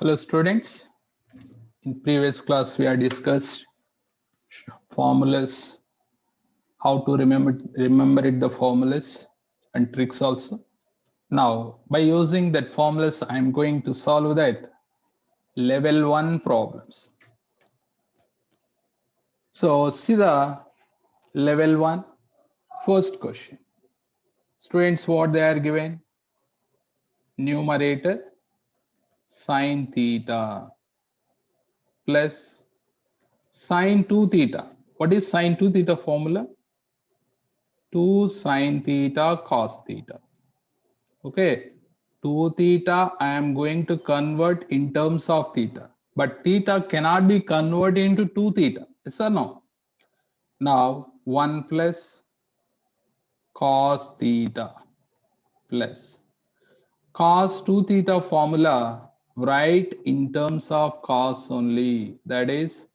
Hello students, in previous class we have discussed formulas, how to remember it the formulas and tricks also. Now by using that formulas I am going to solve that level 1 problems. So see the level 1 first question. Students what they are given? Numerator sine theta plus sine 2 theta. What is sine 2 theta formula? 2 sine theta cos theta. Okay, 2 theta I am going to convert in terms of theta, but theta cannot be converted into 2 theta. Yes or no? Now 1 plus cos theta plus cos 2 theta formula, write in terms of cos only, that is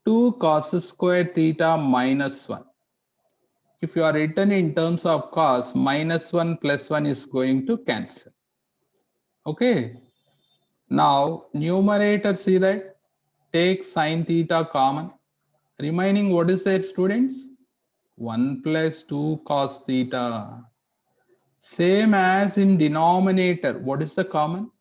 2 cos square theta minus 1. If you are written in terms of cos, minus 1 plus 1 is going to cancel. Okay. Now numerator, see that, take sine theta common. Remaining what is there students? 1 plus 2 cos theta. Same as in denominator, what is the common?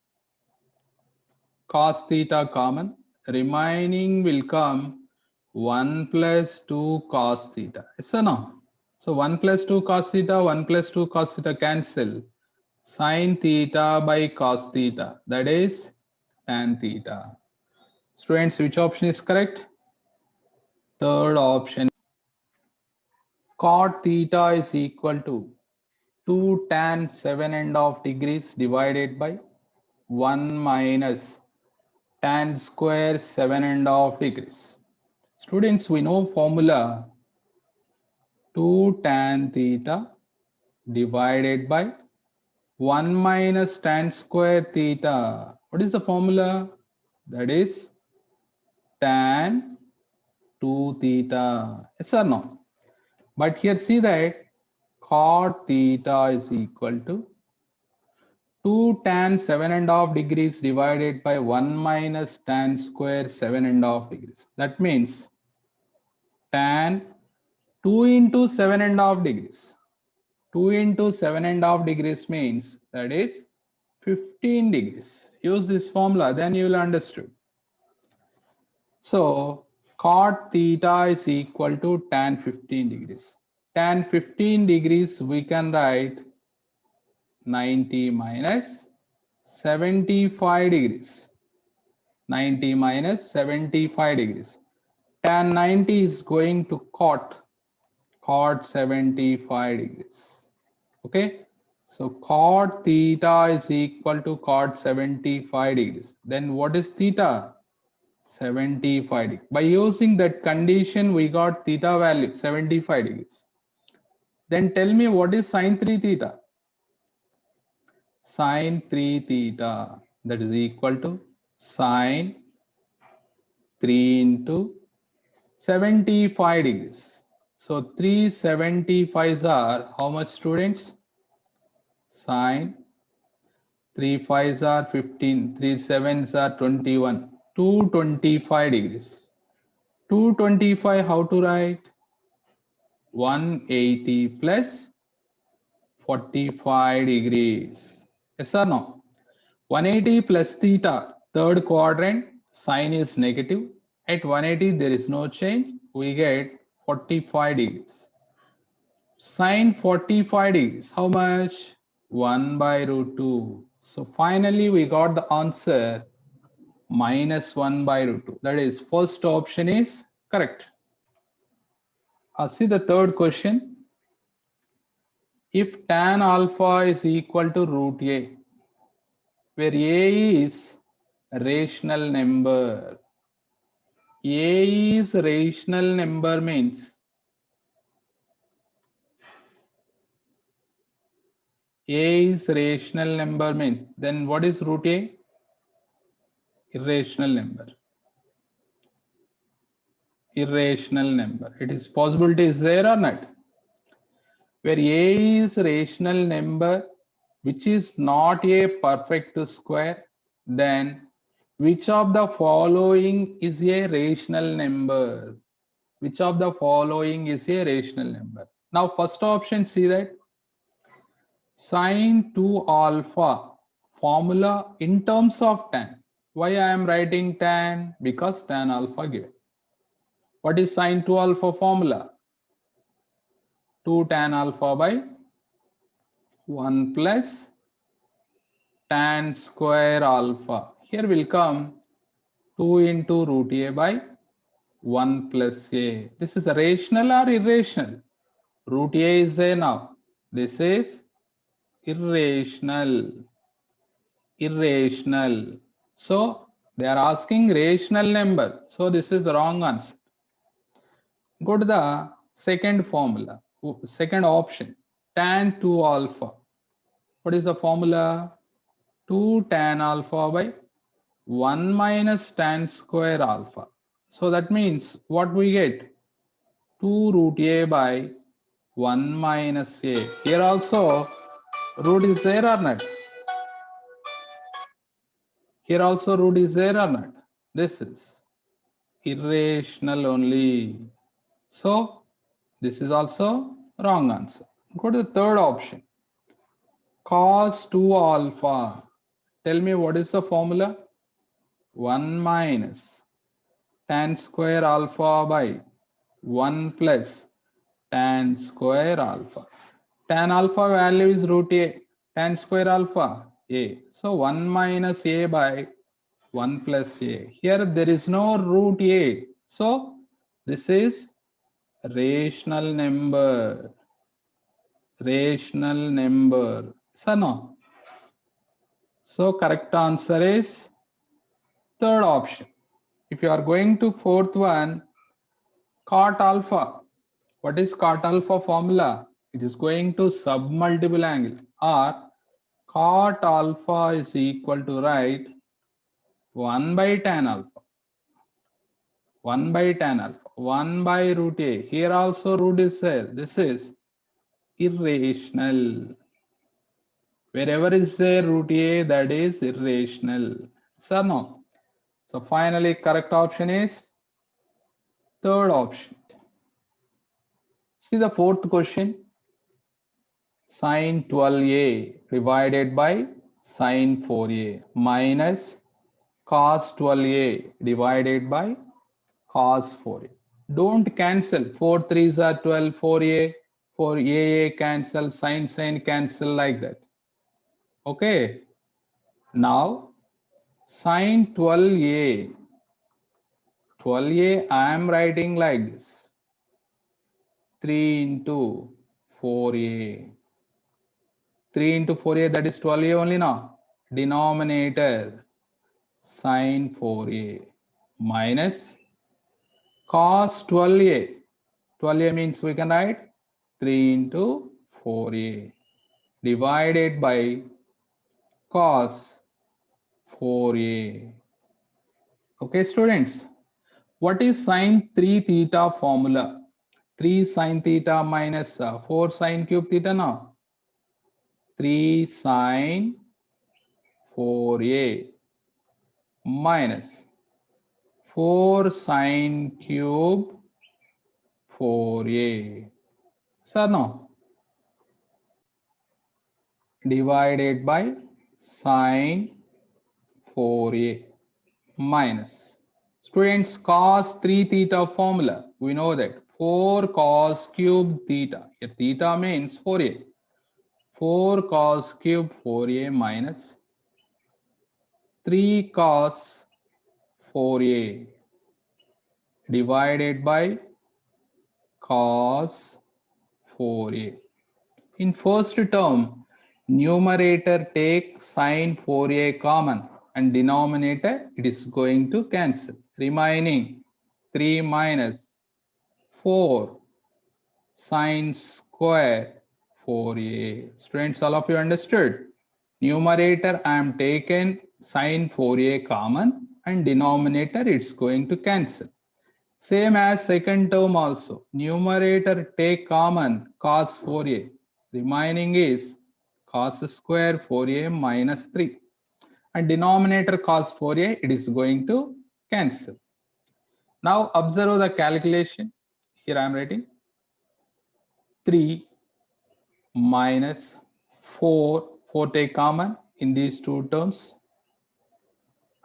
Cos theta common. Remaining will come 1 plus 2 cos theta. Yes or no? So 1 plus 2 cos theta, 1 plus 2 cos theta cancel. Sin theta by cos theta, that is tan theta. Students, which option is correct? Third option. Cot theta is equal to 2 tan 7.5 degrees divided by 1 minus tan square 7.5 degrees. Students, we know formula 2 tan theta divided by 1 minus tan square theta. What is the formula? That is tan 2 theta. Yes or no? But here see that cot theta is equal to 2 tan 7.5 degrees divided by 1 minus tan square 7.5 degrees. That means tan 2 into 7.5 degrees. 2 into 7.5 degrees means that is 15 degrees. Use this formula, then you will understand. So cot theta is equal to tan 15 degrees. Tan 15 degrees we can write 90 minus 75 degrees. 90 minus 75 degrees. Tan 90 is going to cot 75 degrees. Okay. So cot theta is equal to cot 75 degrees. Then what is theta? 75 degrees. By using that condition, we got theta value 75 degrees. Then tell me what is sine 3 theta? Sine 3 theta, that is equal to sine 3 into 75 degrees. So 375s are how much students? Sine 3 5s are 15, 3 7s are 21, 225 degrees. 225 how to write? 180 plus 45 degrees. Yes or no? 180 plus theta, third quadrant, sine is negative. At 180 there is no change. We get 45 degrees. Sine 45 degrees, how much? 1 by root 2. So finally we got the answer minus 1 by root 2. That is, first option is correct. See the third question. If tan alpha is equal to root a, where a is rational number, a is rational number means a is rational number means, then what is root a? Irrational number. Irrational number. It is possibility is there or not? Where a is rational number which is not a perfect square, then Which of the following is a rational number? Which of the following is a rational number? Now, first option, see that sine 2 alpha formula in terms of tan. Why I am writing tan? Because tan alpha given. What is sine 2 alpha formula? 2 tan alpha by 1 plus tan square alpha. Here will come 2 into root a by 1 plus a. This is rational or irrational? Root a is there now. This is irrational. Irrational. So they are asking rational number. So this is wrong answer. Go to the second formula, second option, tan 2 alpha. What is the formula? 2 tan alpha by 1 minus tan square alpha. So that means what we get? 2 root a by 1 minus a. Here also root is there or not? Here also root is there or not? This is irrational only. So this is also wrong answer. Go to the third option. Cos 2 alpha. Tell me what is the formula? 1 minus tan square alpha by 1 plus tan square alpha. Tan alpha value is root a. Tan square alpha a. So 1 minus a by 1 plus a. Here there is no root a. So this is rational number. Rational number. So no. So correct answer is third option. If you are going to fourth one, cot alpha. What is cot alpha formula? It is going to submultiple angle, or cot alpha is equal to, right, 1 by tan alpha. 1 by tan alpha. 1 by root a. Here also root is there. This is irrational. Wherever is there root a, that is irrational. So no. So finally correct option is third option. See the fourth question. Sine 12a divided by sine 4a minus cos 12a divided by cos 4a. Don't cancel. 4 3s are 12, 4a, 4a cancel, sine cancel, like that. Okay. Now sine 12a, 12a I am writing like this. 3 into 4a. 3 into 4a, that is 12a only now. Denominator sine 4a minus cos 12a. 12a means we can write 3 into 4a divided by cos 4a. Okay, students, what is sine 3 theta formula? 3 sine theta minus 4 sine cube theta now. 3 sine 4a minus 4 sine cube 4a. So no. Divided by sine 4a minus. Students, cos 3 theta formula. We know that 4 cos cube theta. Here theta means 4a. 4 cos cube 4a minus 3 cos 4a divided by cos 4a. In first term, numerator take sine 4a common and denominator it is going to cancel. Remaining 3 minus 4 sine square 4a. Students, all of you understood? Numerator I am taken sine 4a common and denominator it's going to cancel. Same as second term also. Numerator take common cos 4a. Remaining is cos square 4a minus 3. and denominator cos 4a, it is going to cancel. Now observe the calculation. Here I am writing 3 minus 4, 4 take common in these two terms,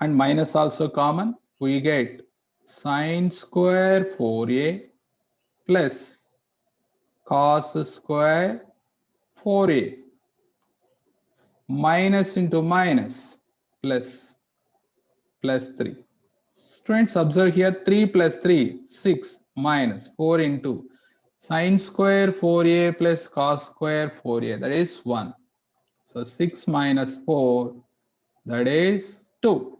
and minus also common. We get sine square 4a plus cos square 4a, minus into minus plus 3. Students, observe here 3 plus 3, 6 minus 4 into sine square 4a plus cos square 4a, that is 1. So 6 minus 4, that is 2.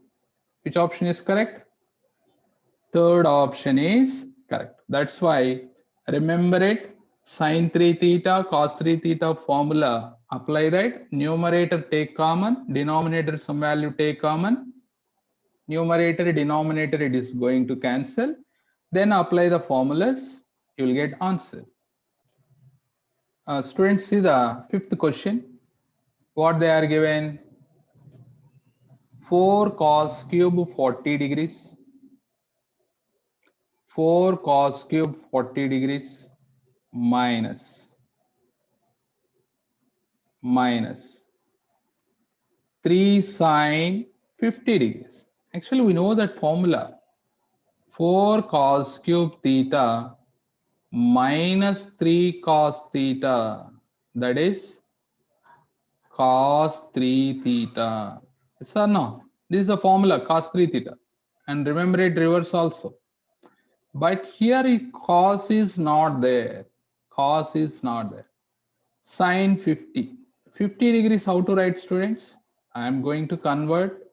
Which option is correct? Third option is correct. That's why remember it, sine 3 theta, cos 3 theta formula. Apply that. Numerator take common, denominator some value take common. Numerator, denominator, it is going to cancel. Then apply the formulas, you will get answer. Students, see the fifth question. What they are given? 4 cos cube 40 degrees. 4 cos cube 40 degrees minus 3 sine 50 degrees. Actually, we know that formula. 4 cos cube theta minus 3 cos theta, that is cos 3 theta. Yes or no? This is the formula, cos 3 theta. And remember it reverse also. But here cos is not there. Cos is not there. Sine 50. 50 degrees, how to write, students? I am going to convert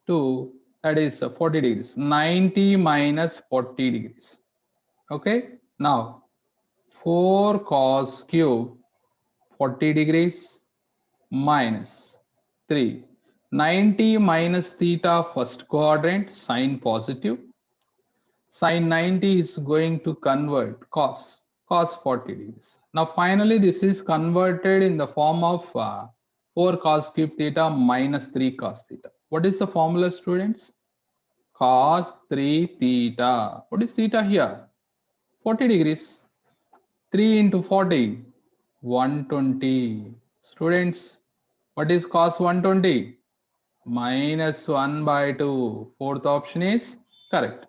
to, that is 40 degrees. 90 minus 40 degrees. Okay. Now 4 cos cube 40 degrees minus 3. 90 minus theta first quadrant, sine positive. Sine 90 is going to convert cos 40 degrees. Now finally this is converted in the form of 4 cos cube theta minus 3 cos theta. What is the formula, students? Cos 3 theta. What is theta here? 40 degrees. 3 into 40, 120. Students, what is cos 120? Minus 1 by 2. Fourth option is correct.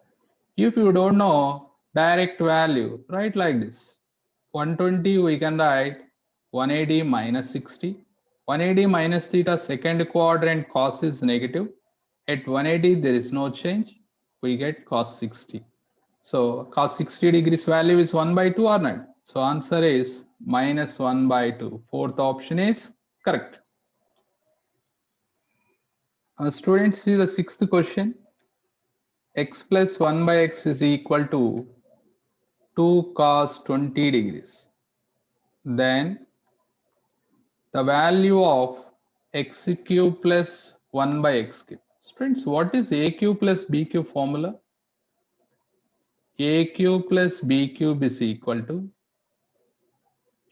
If you don't know direct value, write like this. 120 we can write 180 minus 60. 180 minus theta second quadrant cos is negative. At 180 there is no change. We get cos 60. So cos 60 degrees value is 1 by 2 or not? So answer is minus 1 by 2. Fourth option is correct. Students, see the sixth question. X plus 1 by x is equal to 2 cos 20 degrees. Then the value of x cube plus 1 by x cube. Students, what is a cube plus b cube formula? A cube plus b cube is equal to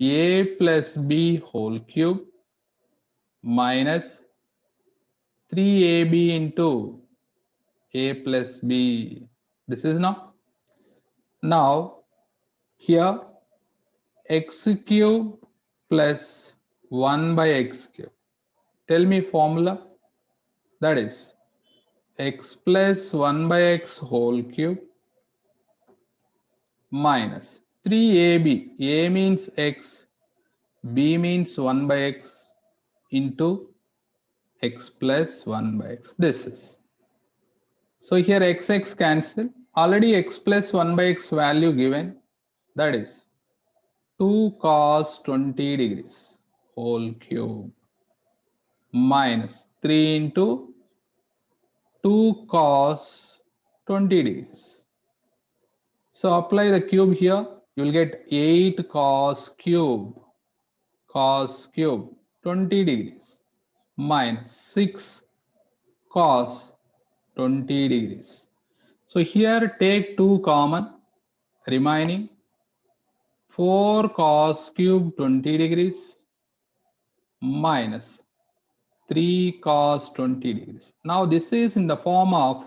a plus b whole cube minus 3ab into a plus b. This is now here x cube plus 1 by x cube. Tell me formula. That is x plus 1 by x whole cube minus 3ab. A means x, b means 1 by x into x plus 1 by x. This is. So here x cancel. Already x plus 1 by x value given. That is 2 cos 20 degrees whole cube minus 3 into 2 cos 20 degrees. So apply the cube here. You will get 8 cos cube 20 degrees minus 6 cos 20 degrees. So here take 2 common, remaining 4 cos cube 20 degrees minus 3 cos 20 degrees. Now this is in the form of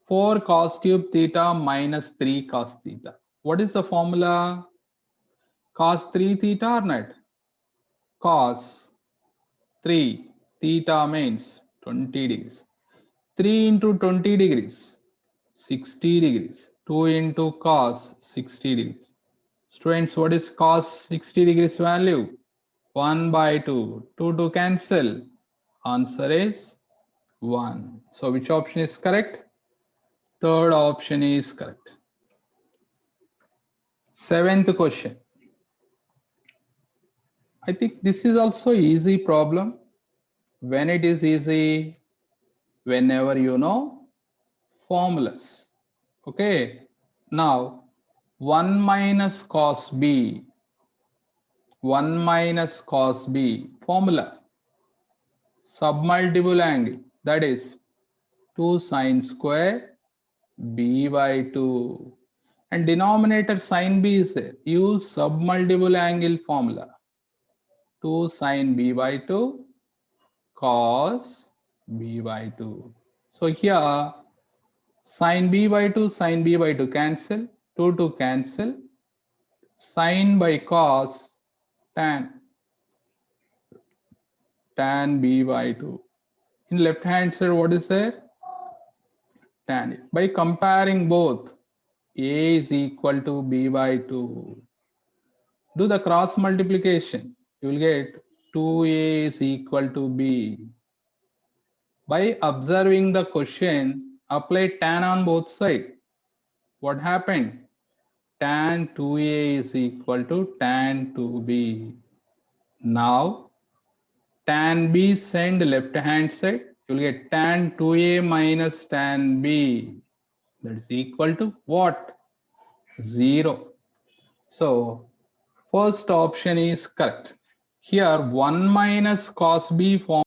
4 cos cube theta minus 3 cos theta. What is the formula? Cos 3 theta or not? Cos 3 theta means 20 degrees. 3 into 20 degrees, 60 degrees. 2 into cos 60 degrees. Students, what is cos 60 degrees value? 1 by 2. 2 to cancel. Answer is 1. So which option is correct? Third option is correct. Seventh question. I think this is also easy problem. When it is easy, whenever you know formulas. Okay. Now 1 minus cos b, 1 minus cos b formula, submultiple angle, that is 2 sine square b by 2, and denominator sin b is there. Use submultiple angle formula, 2 sine b by 2 cos b by 2. So here sin b by 2, sin b by 2 cancel, 2 to cancel, sin by cos tan b by 2. In left hand side, what is there? Tan. By comparing both, a is equal to b by 2. Do the cross multiplication. You will get 2a is equal to b. By observing the question, apply tan on both sides. What happened? Tan 2a is equal to tan 2b. Now, tan b send left hand side. You will get tan 2a minus tan b. That is equal to what? 0. So, first option is correct. Here 1 minus cos b form